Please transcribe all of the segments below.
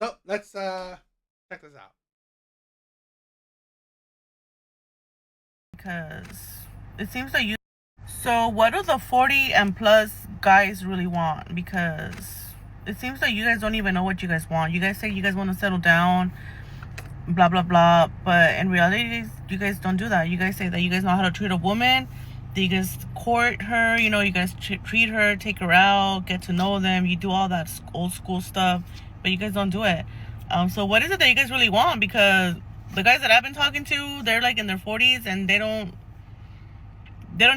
So let's check this out. Because it seems like you. So, what do the 40 and plus guys really want? Because it seems like you guys don't even know what you guys want. You guys say you guys want to settle down, blah, blah, blah. But in reality, you guys don't do that. You guys say that you guys know how to treat a woman. That you guys court her, you guys treat her, take her out, get to know them. You do all that old school stuff, but you guys don't do it. So, what is it that you guys really want? Because the guys that I've been talking to, they're like in their 40s and they don't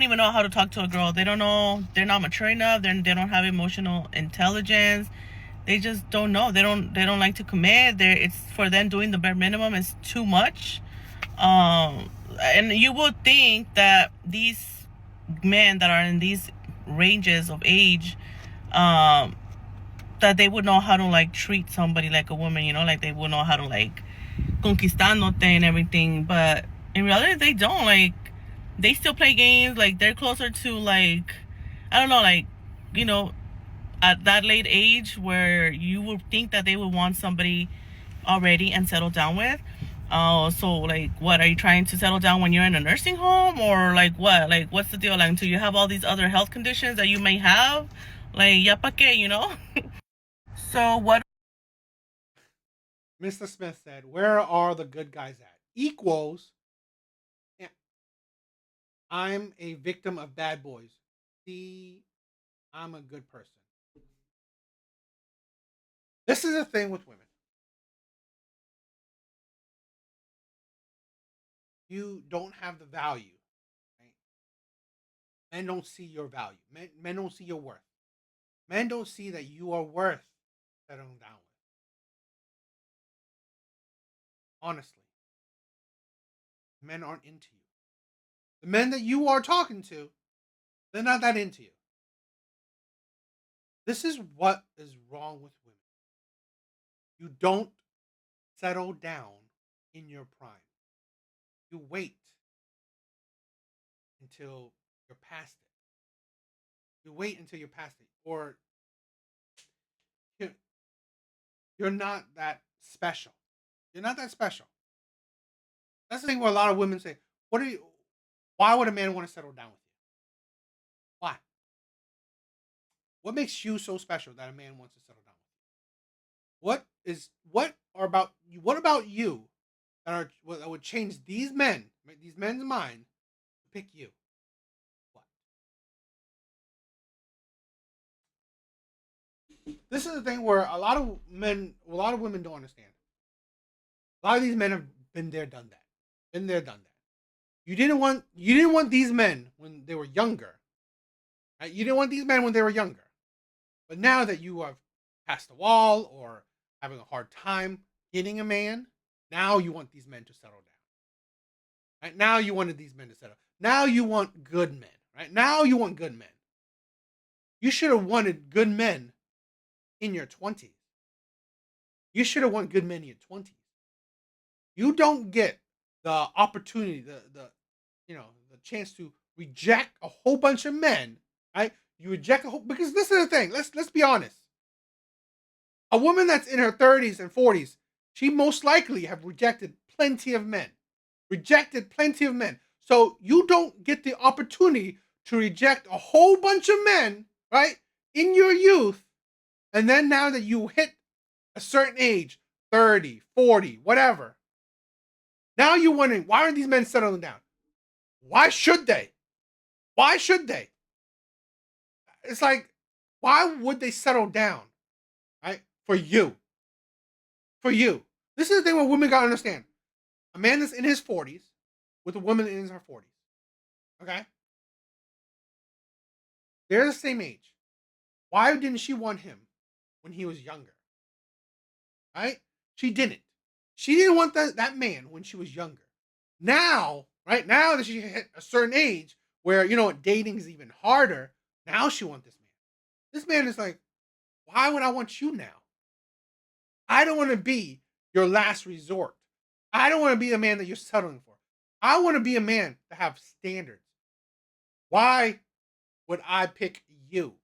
even know how to talk to a girl. They don't know. They're not mature enough. They don't have emotional intelligence. They just don't know. They don't like to commit. It's for them doing the bare minimum is too much. And you would think that these men that are in these ranges of age, um, that they would know how to like treat somebody like a woman. Like they would know how to like conquistándote and everything. But in reality, they don't. Like they still play games. Like they're closer to like I don't know, like you know, at that late age where you would think that they would want somebody already and settle down with. So like, what are you trying to settle down when you're in a nursing home, or like what? Like, what's the deal? Like, until you have all these other health conditions that you may have, like, ya pa qué? So what? Mr. Smith said, "Where are the good guys at?" Equals, "Yeah, I'm a victim of bad boys. See, I'm a good person." This is the thing with women. You don't have the value. Right? Men don't see your value. Men don't see your worth. Men don't see that you are worth settling down with. Honestly, men aren't into you. The men that you are talking to, they're not that into you. This is what is wrong with women. You don't settle down in your prime. You wait until you're past it. You wait until you're past it, or you're not that special. You're not that special. That's the thing where a lot of women say, "What are you? Why would a man want to settle down with you? Why? What makes you so special that a man wants to settle down with you? What about you that would change these men's mind to pick you? What? This is the thing where a lot of women don't understand. A lot of these men have been there, done that. Been there, done that. You didn't want these men when they were younger. Right? You didn't want these men when they were younger. But now that you have passed the wall or having a hard time getting a man, now you want these men to settle down. Right? Now you wanted these men to settle. Now you want good men. Right? Now you want good men. You should have wanted good men in your 20s. You should have wanted good men in your 20s. You don't get the opportunity, the chance to reject a whole bunch of men, right? You reject a whole because this is the thing. Let's be honest. A woman that's in her 30s and 40s, she most likely have rejected plenty of men. Rejected plenty of men. So you don't get the opportunity to reject a whole bunch of men, right? In your youth. And then now that you hit a certain age, 30, 40, whatever. Now you're wondering, why aren't these men settling down? Why should they? Why should they? It's like, why would they settle down? Right? For you. For you. This is the thing where women gotta understand. A man that's in his 40s with a woman in her 40s. Okay? They're the same age. Why didn't she want him when he was younger? Right? She didn't. She didn't want that man when she was younger. Now, right now that she hit a certain age where dating is even harder, now she wants this man. This man is like, why would I want you now? I don't want to be your last resort. I don't want to be a man that you're settling for. I want to be a man that have standards. Why would I pick you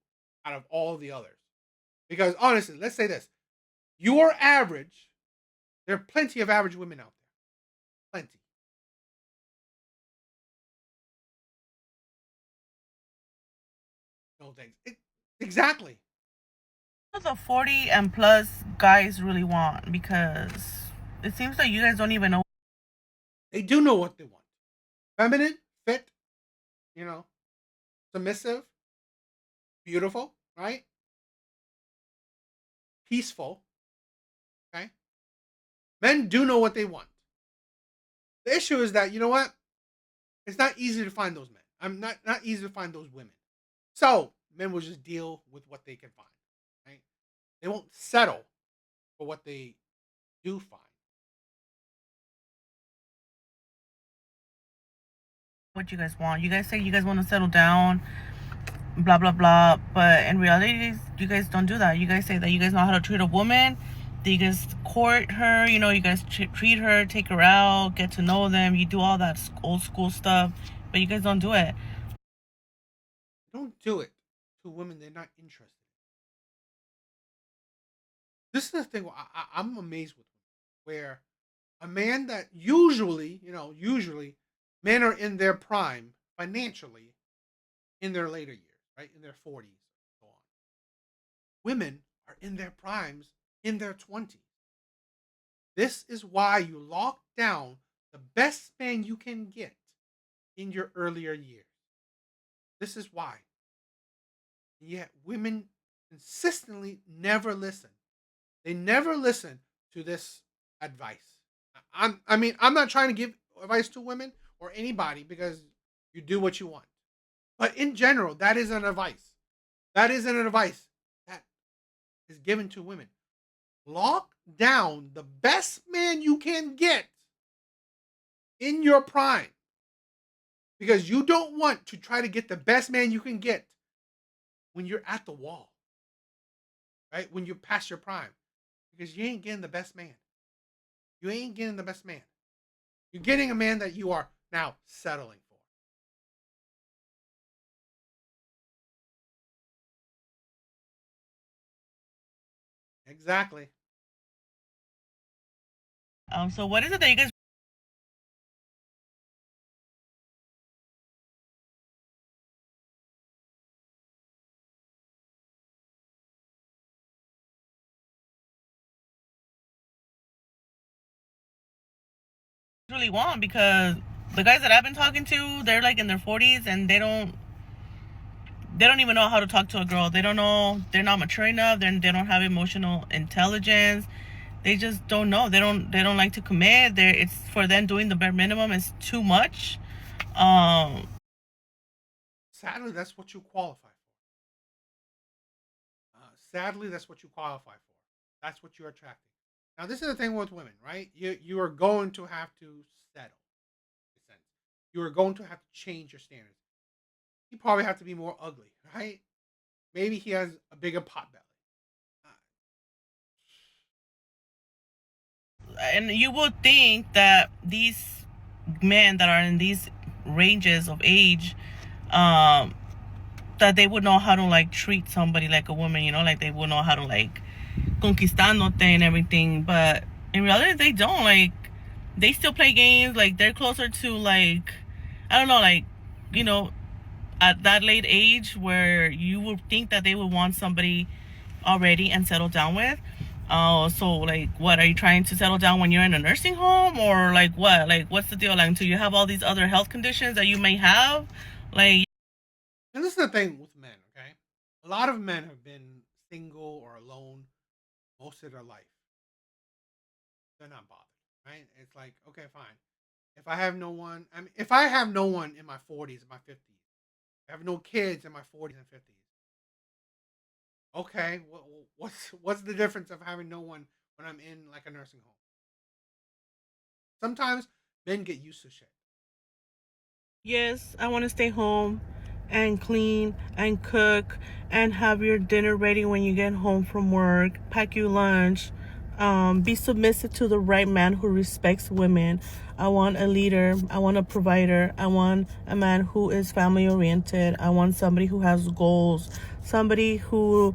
out of all the others? Because honestly, let's say this. You're average. There are plenty of average women out there. Plenty. No thanks. Exactly. What do the 40 and plus guys really want? Because it seems like you guys don't even know. They do know what they want. Feminine, fit, submissive, beautiful, right? Peaceful. Okay? Men do know what they want. The issue is that, you know what? It's not easy to find those men. I'm not easy to find those women. So men will just deal with what they can find. Right? They won't settle for what they do find. What you guys want. You guys say you guys want to settle down, blah blah blah, but in reality you guys don't do that. You guys say that you guys know how to treat a woman, that you guys court her, you guys treat her, take her out, get to know them, you do all that old school stuff, but you guys don't do it. Don't do it to women they're not interested in. This is the thing I'm amazed with, where a man that usually men are in their prime financially in their later years, right? In their 40s and so on. Women are in their primes in their 20s. This is why you lock down the best man you can get in your earlier years. This is why. Yet women consistently never listen. They never listen to this advice. I'm not trying to give advice to women or anybody, because you do what you want. But in general, that is an advice. That is an advice that is given to women. Lock down the best man you can get in your prime, because you don't want to try to get the best man you can get when you're at the wall, right? When you're past your prime, because you ain't getting the best man. You ain't getting the best man. You're getting a man that you are now settling for. Exactly. So what is it that you guys really want? Because the guys that I've been talking to, they're like in their 40s and they don't even know how to talk to a girl. They don't know. They're not mature enough. They don't have emotional intelligence. They just don't know. They don't like to commit. It's for them doing the bare minimum is too much. Sadly, that's what you qualify for. Sadly, that's what you qualify for. That's what you're attracting. Now, this is the thing with women, right? You are going to have to settle. In a sense, you are going to have to change your standards. He probably have to be more ugly, right? Maybe he has a bigger pot belly. And you would think that these men that are in these ranges of age, that they would know how to like treat somebody like a woman, like they would know how to like conquistándote and everything. But in reality, they don't. Like, they still play games. Like, they're closer to like, I don't know, like, at that late age where you would think that they would want somebody already and settle down with. So like, what are you trying to settle down when you're in a nursing home, or like what? Like, what's the deal? Like, until you have all these other health conditions that you may have, like. And this is the thing with men, okay? A lot of men have been single or alone most of their life. They're not bothered, right? It's like, okay, fine. If I have no one, if I have no one in my 40s, my 50s, I have no kids in my 40s and 50s. Okay, what's the difference of having no one when I'm in like a nursing home? Sometimes men get used to shit. Yes, I want to stay home and clean and cook and have your dinner ready when you get home from work, pack your lunch, be submissive to the right man who respects women. I want a leader. I want a provider. I want a man who is family oriented. I want somebody who has goals, somebody who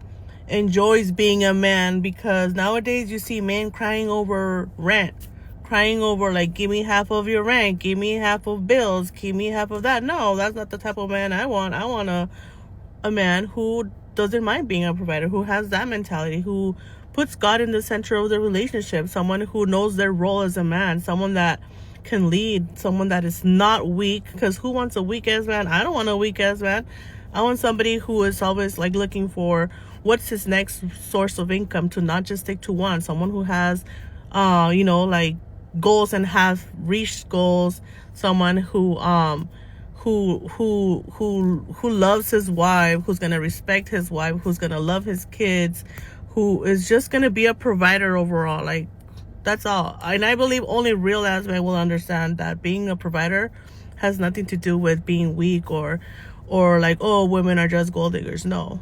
enjoys being a man, because nowadays you see men crying over rent, crying over like, give me half of your rent, give me half of bills, give me half of that. No, that's not the type of man I want. I want a man who doesn't mind being a provider, who has that mentality, who puts God in the center of the relationship, someone who knows their role as a man, someone that can lead, someone that is not weak. Because who wants a weak ass man? I don't want a weak ass man. I want somebody who is always like looking for what's his next source of income, to not just stick to one. Someone who has, like goals and has reached goals. Someone who loves his wife, who's gonna respect his wife, who's gonna love his kids, who is just gonna be a provider overall. Like, that's all. And I believe only real ass men will understand that being a provider has nothing to do with being weak, or like, oh, women are just gold diggers. No.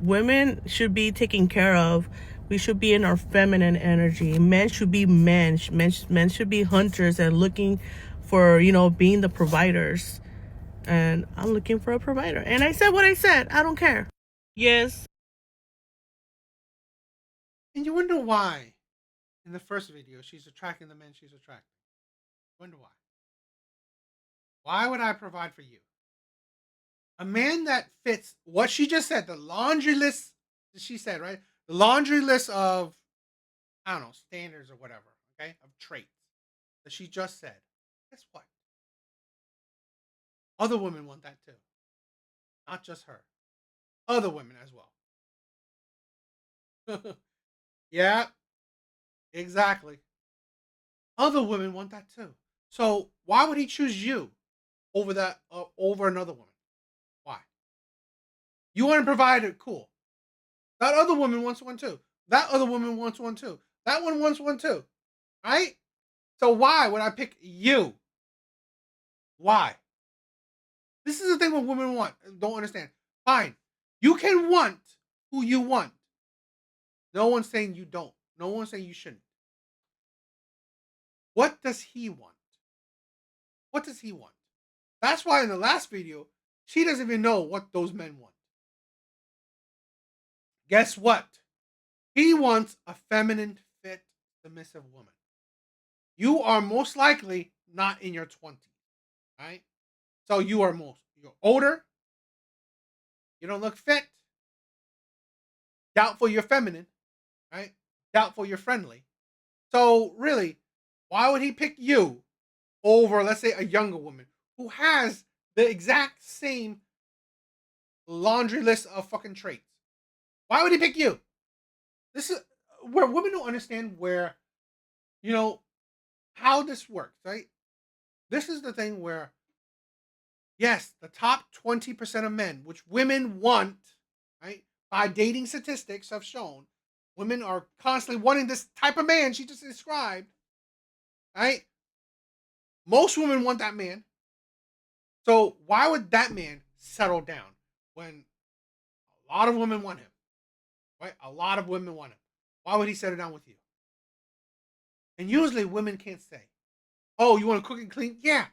Women should be taken care of. We should be in our feminine energy. Men should be men. Men should be hunters and looking for, being the providers. And I'm looking for a provider. And I said what I said. I don't care. Yes. And you wonder why in the first video she's attracting the men she's attracting. Wonder why. Why would I provide for you? A man that fits what she just said, the laundry list she said, right? The laundry list of, I don't know, standards or whatever, okay, of traits that she just said. Guess what? Other women want that too. Not just her. Other women as well. Yeah, exactly. Other women want that too. So why would he choose you over that over another woman? Why? You want to provide it, cool. That other woman wants one too. That other woman wants one too. That one wants one too. Right? So why would I pick you? Why? This is the thing what women want. Don't understand. Fine. You can want who you want. No one's saying you don't. No one's saying you shouldn't. What does he want? What does he want? That's why in the last video, she doesn't even know what those men want. Guess what? He wants a feminine, fit, submissive woman. You are most likely not in your 20s, right? So you're older, you don't look fit, doubtful you're feminine, right? Doubtful you're friendly. So really, why would he pick you over, let's say, a younger woman who has the exact same laundry list of fucking traits? Why would he pick you? This is where women don't understand where, you know, how this works, right? This is the thing where, yes, the top 20% of men, which women want, right, by dating statistics have shown, women are constantly wanting this type of man she just described, right? Most women want that man. So why would that man settle down when a lot of women want him, right? A lot of women want him. Why would he settle down with you? And usually women can't say, "Oh, you want to cook and clean?" Yeah,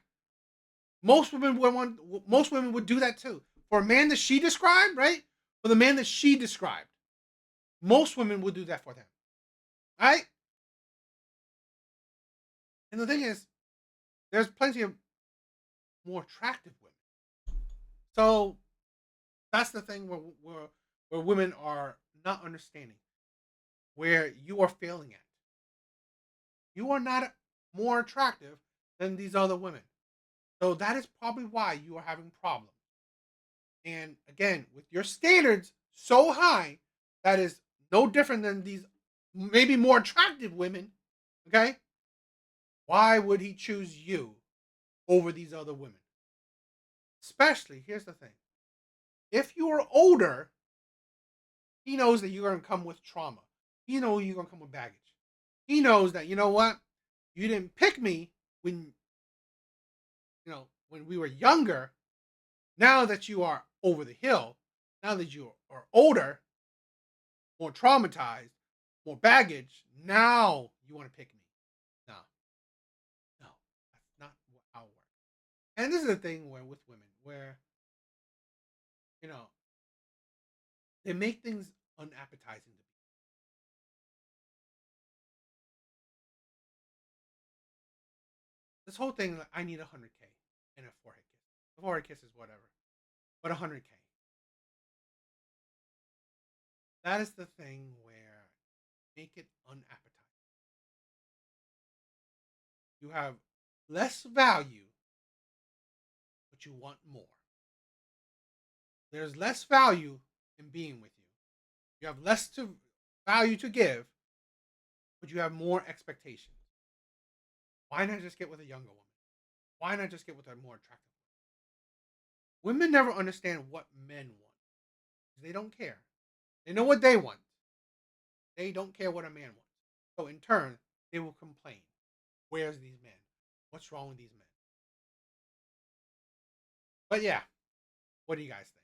most women would do that too. For a man that she described, right? For the man that she described, most women would do that for them, right? And the thing is, there's plenty of more attractive women. So that's the thing where women are not understanding where you are failing at. You are not more attractive than these other women. So that is probably why you are having problems. And again, with your standards so high, that is no different than these maybe more attractive women. Okay? Why would he choose you over these other women? Especially, here's the thing. If you are older, he knows that you're going to come with trauma. He knows you're going to come with baggage. He knows that, you know what? You didn't pick me when, when we were younger. Now that you are over the hill, now that you are older, more traumatized, more baggage, now you want to pick me. No, no, that's not how it works. And this is the thing where with women, where, you know, they make things unappetizing to be. This whole thing, like, I need 100K and a forehead kiss. A forehead kiss is whatever, but 100K. That is the thing where make it unappetizing. You have less value, but you want more. There's less value in being with you. You have less to value to give, but you have more expectations. Why not just get with a younger woman? Why not just get with a more attractive woman? Women never understand what men want. They don't care. They know what they want. They don't care what a man wants. So in turn, they will complain. Where's these men? What's wrong with these men? But yeah, what do you guys think?